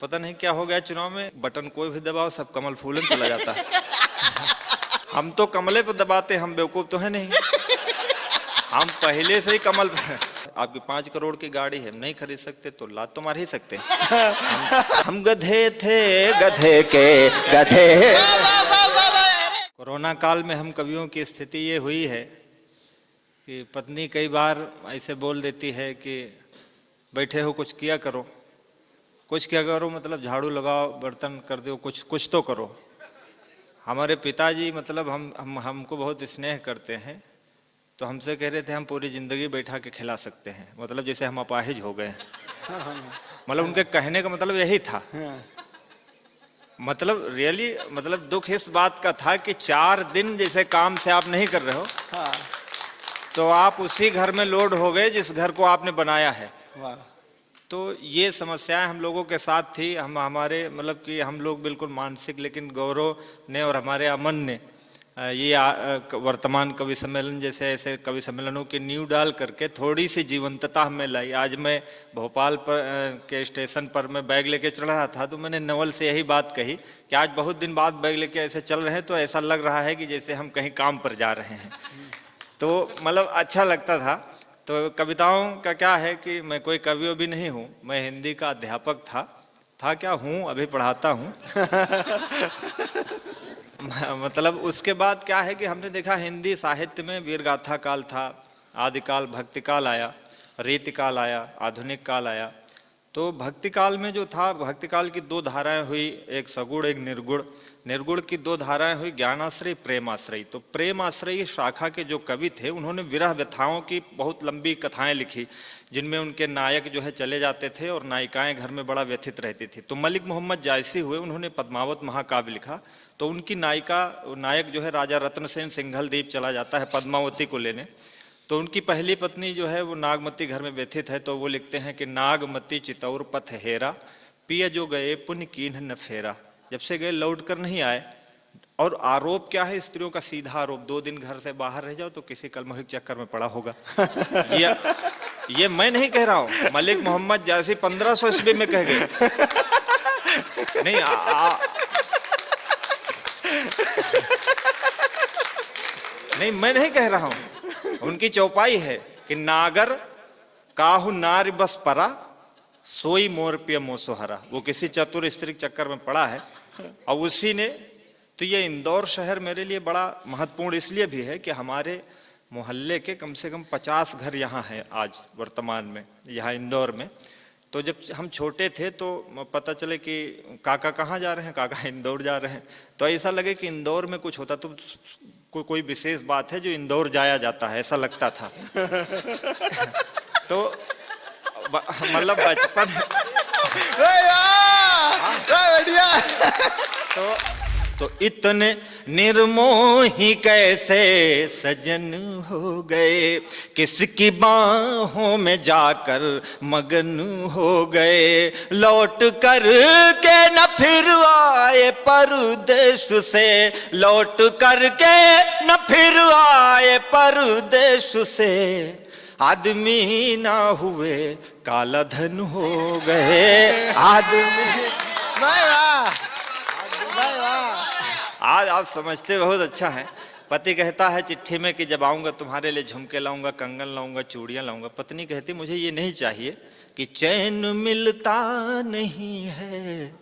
पता नहीं क्या हो गया चुनाव में, बटन कोई भी दबाओ सब कमल फूलन चला जाता है। हम तो कमले पे दबाते, हम बेवकूफ तो है नहीं, हम पहले से ही कमल पे। आपकी 5 करोड़ की गाड़ी है, नहीं खरीद सकते तो लात तो मार ही सकते हैं। हम गधे थे, गधे के गधे। कोरोना काल में हम कवियों की स्थिति ये हुई है कि पत्नी कई बार ऐसे बोल देती है कि बैठे हो कुछ किया करो, कुछ क्या करो मतलब झाड़ू लगाओ, बर्तन कर दो, कुछ तो करो। हमारे पिताजी मतलब हमको बहुत स्नेह करते हैं, तो हमसे कह रहे थे हम पूरी जिंदगी बैठा के खिला सकते हैं, मतलब जैसे हम अपाहिज हो गए। मतलब उनके कहने का मतलब यही था। मतलब रियली मतलब दुख इस बात का था कि 4 दिन जैसे काम से आप नहीं कर रहे हो, तो आप उसी घर में लोड हो गए जिस घर को आपने बनाया है। तो ये समस्याएं हम लोगों के साथ थी। हमारे मतलब कि हम लोग बिल्कुल मानसिक, लेकिन गौरव ने और हमारे अमन ने ये वर्तमान कवि सम्मेलन जैसे ऐसे कवि सम्मेलनों की नींव डाल करके थोड़ी सी जीवंतता हमें लाई। आज मैं भोपाल के स्टेशन पर मैं बैग लेके चल रहा था, तो मैंने नवल से यही बात कही कि आज बहुत दिन बाद बैग लेके ऐसे चल रहे हैं तो ऐसा लग रहा है कि जैसे हम कहीं काम पर जा रहे हैं। तो मतलब अच्छा लगता था। तो कविताओं का क्या है कि मैं कोई कवि भी नहीं हूँ, मैं हिंदी का अध्यापक था क्या हूँ, अभी पढ़ाता हूँ। मतलब उसके बाद क्या है कि हमने देखा हिंदी साहित्य में वीरगाथा काल था, आदिकाल भक्ति काल आया, रीति काल आया, आधुनिक काल आया। तो भक्ति काल में जो था, भक्ति काल की 2 धाराएं हुई, एक सगुण एक निर्गुण। निर्गुण की 2 धाराएं हुई, ज्ञानाश्रयी प्रेमाश्रयी। तो प्रेमाश्रयी शाखा के जो कवि थे उन्होंने विरह व्यथाओं की बहुत लंबी कथाएं लिखी, जिनमें उनके नायक जो है चले जाते थे और नायिकाएं घर में बड़ा व्यथित रहती थी। तो मलिक मोहम्मद जायसी हुए, उन्होंने पद्मावत महाकाव्य लिखा। तो उनकी नायक जो है राजा रत्नसेन सिंघलदीप चला जाता है पद्मावती को लेने। तो उनकी पहली पत्नी जो है वो नागमती घर में व्यथित है, तो वो लिखते हैं कि नागमती चितौर पथ हेरा, पिय जो गए पुण्य कीन्ह न फेरा। जब से गए लौट कर नहीं आए। और आरोप क्या है स्त्रियों का, सीधा आरोप, 2 दिन घर से बाहर रह जाओ तो किसी कलमोहिक चक्कर में पड़ा होगा। ये मैं नहीं कह रहा हूं, मलिक मोहम्मद जायसी 1500 ईस्वी में कह गए। नहीं नहीं मैं नहीं कह रहा हूं, उनकी चौपाई है कि नागर काहू नार बस परा, सोई मोर पिय मोसोहरा। वो किसी चतुर स्त्री के चक्कर में पड़ा है और उसी ने। तो ये इंदौर शहर मेरे लिए बड़ा महत्वपूर्ण इसलिए भी है कि हमारे मोहल्ले के कम से कम 50 घर यहाँ हैं आज वर्तमान में, यहाँ इंदौर में। तो जब हम छोटे थे तो पता चले कि काका कहाँ जा रहे हैं, काका इंदौर जा रहे हैं। तो ऐसा लगे कि इंदौर में कुछ होता तो कोई विशेष बात है जो इंदौर जाया जाता है, ऐसा लगता था। तो मतलब बचपन तो इतने निर्मोही कैसे सजन हो गए, किसकी बाहों में जाकर मगन हो गए, लौट कर के न फिर आए परदेश से, लौट कर के न फिर आए परदेश से, आदमी ना हुए काला धन हो गए, आदमी। आज आप समझते बहुत अच्छा है। पति कहता है चिट्ठी में कि जब आऊंगा तुम्हारे लिए झुमके लाऊंगा, कंगन लाऊंगा, चूड़ियां लाऊंगा। पत्नी कहती मुझे ये नहीं चाहिए कि चैन मिलता नहीं है,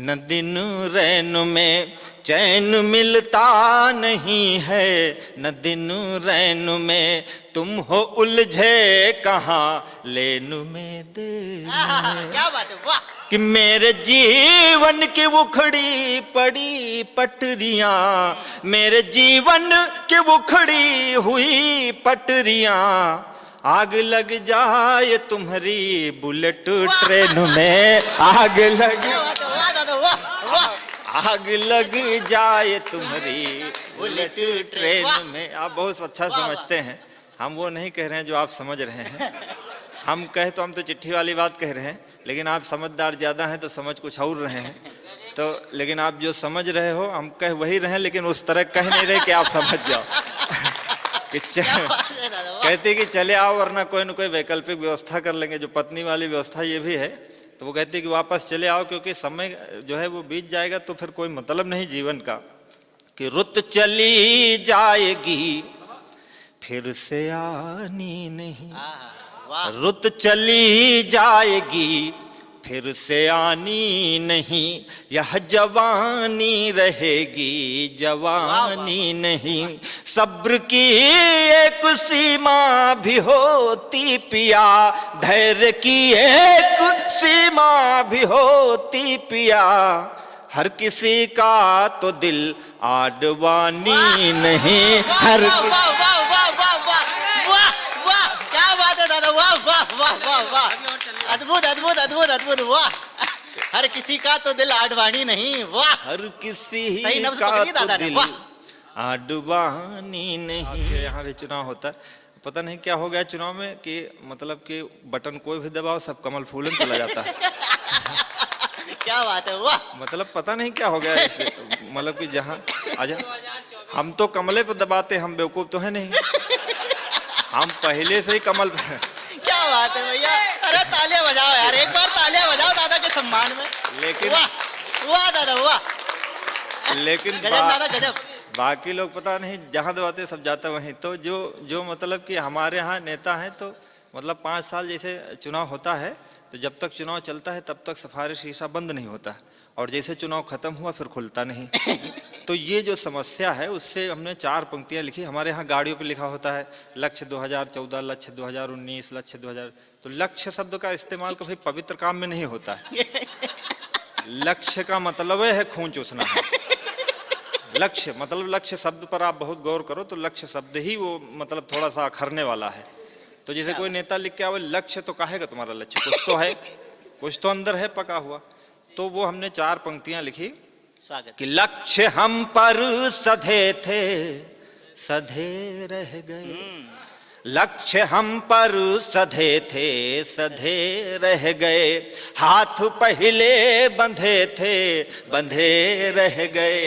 न दिन रैन में चैन मिलता नहीं है, न दिन रैन में तुम हो उलझे कहाँ लेन में दे। क्या बात है, वाह। कि मेरे जीवन की उखड़ी पड़ी पटरियां, मेरे जीवन की उखड़ी हुई पटरियां, आग लग जाए तुम्हारी बुलेट ट्रेन में, आग लग जाए तुम्हारी बुलेट ट्रेन में। आप बहुत अच्छा समझते हैं, हम वो नहीं कह रहे हैं जो आप समझ रहे हैं। हम तो चिट्ठी वाली बात कह रहे हैं, लेकिन आप समझदार ज्यादा हैं तो समझ कुछ और रहे हैं। तो लेकिन आप जो समझ रहे हो हम कह वही रहे, लेकिन उस तरह कह नहीं रहे कि आप समझ जाओ। कहती कि चले आओ वरना कोई न कोई वैकल्पिक व्यवस्था कर लेंगे। जो पत्नी वाली व्यवस्था ये भी है, तो वो कहते कि वापस चले आओ, क्योंकि समय जो है वो बीत जाएगा तो फिर कोई मतलब नहीं जीवन का, कि रुत चली जाएगी फिर से आनी नहीं, रुत चली जाएगी फिर से आनी नहीं, यह जवानी रहेगी जवानी नहीं। सब्र की एक सीमा भी होती पिया, धैर्य की एक सीमा भी होती पिया, हर किसी का तो दिल आडवानी नहीं। हर वाह वाह वाह वाह वाह वाह वाह वाह, क्या बात है दादा, वाह वाह वाह वाह वाह, अद्भुत अद्भुत अद्भुत अद्भुत, वाह। हर किसी का तो दिल आडवाणी नहीं, वाह। हर किसी सही नब्ज का पकड़ी दादा तो ने, दिल वाह। आडवानी नहीं। यहाँ भी चुनाव होता है, पता नहीं क्या हो गया चुनाव में कि मतलब कि बटन कोई भी दबाओ सब कमल फूलन चला जाता है। क्या बात है, वाह। मतलब पता नहीं क्या हो गया मतलब कि जहाँ आजा, हम तो कमले पे दबाते, हम बेवकूफ तो है नहीं, हम पहले से ही कमल पे। क्या बात है भैया, अरे तालियां बजाओ यार, एक बार तालियां बजाओ दादा के सम्मान में। लेकिन वाह वाह दादा वाह, लेकिन गजब दादा गजब। बाकी लोग पता नहीं जहाँ दबाते सब जाता वहीं। तो जो जो मतलब कि हमारे यहाँ नेता हैं तो मतलब 5 साल जैसे चुनाव होता है तो जब तक चुनाव चलता है तब तक सिफारिश शीशा बंद नहीं होता, और जैसे चुनाव खत्म हुआ फिर खुलता नहीं। तो ये जो समस्या है उससे हमने 4 पंक्तियां लिखी। हमारे यहाँ गाड़ियों पे लिखा होता है लक्ष्य 2014, लक्ष्य 2019, लक्ष्य 2000। तो लक्ष्य शब्द का इस्तेमाल कभी पवित्र काम में नहीं होता है। लक्ष्य का मतलब है खून चूसना है। लक्ष्य मतलब लक्ष्य शब्द पर आप बहुत गौर करो तो लक्ष्य शब्द ही वो मतलब थोड़ा सा अखरने वाला है। तो जैसे कोई नेता लिख के आवे लक्ष्य, तो कहेगा तुम्हारा लक्ष्य कुछ तो है, कुछ तो अंदर है पका हुआ। तो वो हमने 4 पंक्तियां लिखी स्वागत। कि लक्ष्य हम पर सधे थे सधे रह गए, लक्ष्य हम पर सधे थे सधे रह गए, हाथ पहले बंधे थे बंधे रह गए,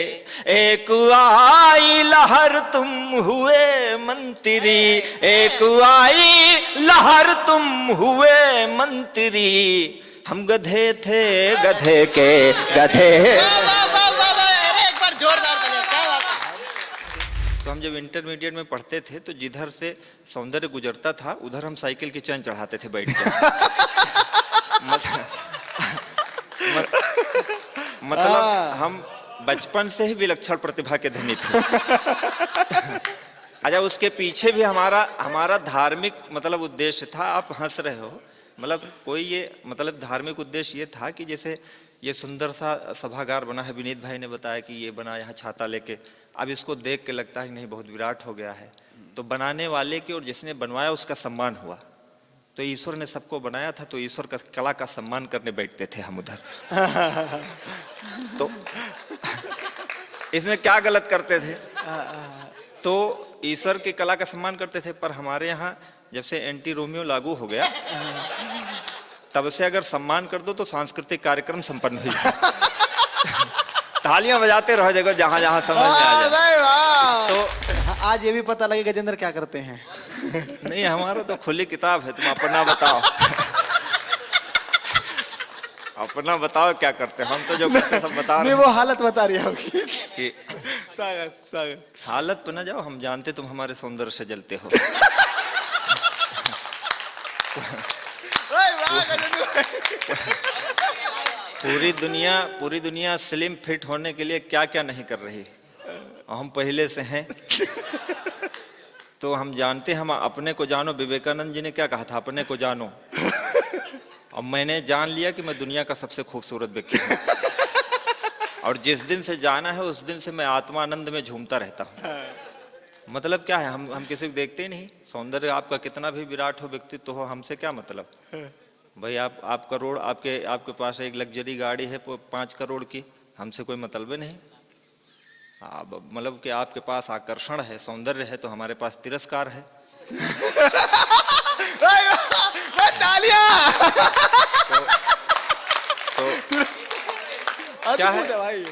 एक आई लहर तुम हुए मंत्री, एक आई लहर तुम हुए मंत्री, हम गधे थे गधे के गधे। वाह वाह वाह वाह वाह, अरे एक बार जोरदार तालियां, क्या बात है। तो हम जब इंटरमीडिएट में पढ़ते थे तो जिधर से सौंदर्य गुजरता था उधर हम साइकिल की चैन चढ़ाते थे बैठ कर। मतलब हम बचपन से ही विलक्षण प्रतिभा के धनी थे। अच्छा, उसके पीछे भी हमारा धार्मिक मतलब उद्देश्य था। आप हंस रहे हो, मतलब कोई ये मतलब धार्मिक उद्देश्य ये था कि जैसे ये सुंदर सा सभागार बना है, विनीत भाई ने बताया कि ये बना यहाँ छाता लेके, अब इसको देख के लगता है कि नहीं बहुत विराट हो गया है। तो बनाने वाले की और जिसने बनवाया उसका सम्मान हुआ। तो ईश्वर ने सबको बनाया था तो ईश्वर का कला का सम्मान करने बैठते थे हम उधर। तो इसमें क्या गलत करते थे? तो ईश्वर की कला का सम्मान करते थे। पर हमारे यहाँ जब से एंटी रोमियो लागू हो गया तब से अगर सम्मान कर दो तो सांस्कृतिक कार्यक्रम संपन्न हो जाए। तालियां बजाते रहो जगह जहां जहां समझ में आ जाए। तो आज ये भी पता लगे गजेंद्र क्या करते हैं। नहीं, हमारा तो खुली किताब है, तुम अपना बताओ। अपना बताओ क्या करते हैं, हम तो जो करते सब बता रहे नहीं, वो हालत बता रही होगी कि स्वागत स्वागत। हालत पे ना जाओ, हम जानते तुम हमारे सौंदर्य से जलते हो। पूरी दुनिया स्लिम फिट होने के लिए क्या क्या नहीं कर रही, हम पहले से हैं। तो हम जानते, हम अपने को जानो। विवेकानंद जी ने क्या कहा था, अपने को जानो। और मैंने जान लिया कि मैं दुनिया का सबसे खूबसूरत व्यक्ति हूँ। और जिस दिन से जाना है उस दिन से मैं आत्मानंद में झूमता रहता हूँ। मतलब क्या है, हम किसी को देखते ही नहीं। सौंदर्य आपका कितना भी विराट हो, व्यक्तित्व हो, हमसे क्या मतलब भाई। आप करोड़, आपके पास एक लग्जरी गाड़ी है 5 करोड़ की, हमसे कोई मतलब ही नहीं। मतलब कि आपके पास आकर्षण है, सौंदर्य है, तो हमारे पास तिरस्कार है। तो क्या है,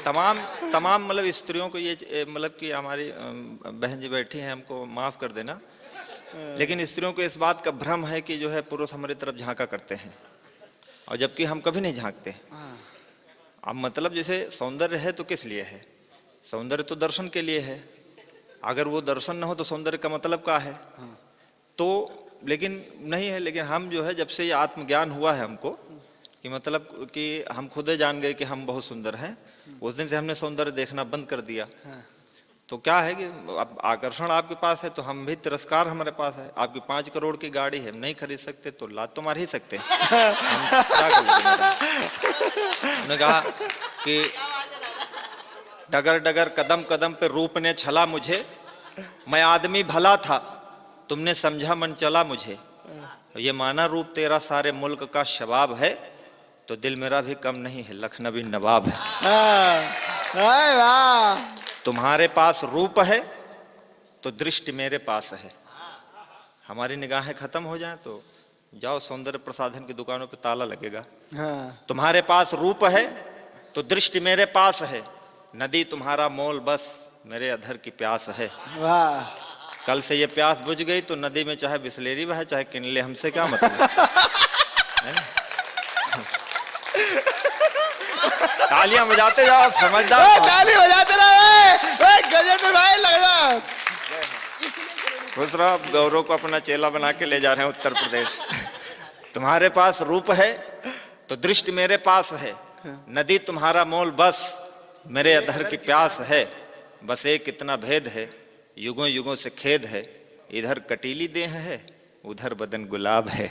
तमाम मतलब स्त्रियों को ये मतलब कि हमारी बहन जी बैठी हैं, हमको माफ कर देना, लेकिन स्त्रियों को इस बात का भ्रम है कि जो है पुरुष हमारी तरफ झांका करते हैं। और जबकि हम कभी नहीं झांकते। अब मतलब जैसे सौंदर्य है तो किस लिए है? सौंदर्य तो दर्शन के लिए है। अगर वो दर्शन ना हो तो सौंदर्य का मतलब क्या है? तो लेकिन नहीं है। लेकिन हम जो है जब से ये आत्मज्ञान हुआ है हमको कि मतलब कि हम खुद ही जान गए कि हम बहुत सुंदर हैं, उस दिन से हमने सौंदर्य देखना बंद कर दिया। तो क्या है कि अब आकर्षण आपके पास है तो हम भी, तिरस्कार हमारे पास है। आपकी 5 करोड़ की गाड़ी है, हम नहीं खरीद सकते तो लात तो मार ही सकते हैं। हम क्या कर लेंगे? उन्होंने कहा कि डगर डगर कदम कदम पे रूप ने छला मुझे, मैं आदमी भला था तुमने समझा मन चला मुझे, ये माना रूप तेरा सारे मुल्क का शबाब है, तो दिल मेरा भी कम नहीं है लखनवी नवाब है। वाह। तुम्हारे पास रूप है तो दृष्टि मेरे पास है। हमारी निगाहें खत्म हो जाएं तो जाओ सौंदर्य प्रसाधन की दुकानों पे ताला लगेगा। हाँ। तुम्हारे पास रूप है तो दृष्टि मेरे पास है, नदी तुम्हारा मोल बस मेरे अधर की प्यास है। वाह। कल से ये प्यास बुझ गई तो नदी में चाहे बिस्लेरी बहे चाहे किनले, हमसे क्या मतलब है ना? तालियां बजाते जाओ समझदार। ताली बजाते रहो। गजेंद्र भाई लग जा। खुश रहो। गौरव को अपना चेला बना के ले जा रहे हैं उत्तर प्रदेश। तुम्हारे पास रूप है तो दृष्टि मेरे पास है, नदी तुम्हारा मोल बस मेरे अधर की प्यास है। बस एक इतना भेद है, युगों युगों से खेद है, इधर कटीली देह है उधर बदन गुलाब है।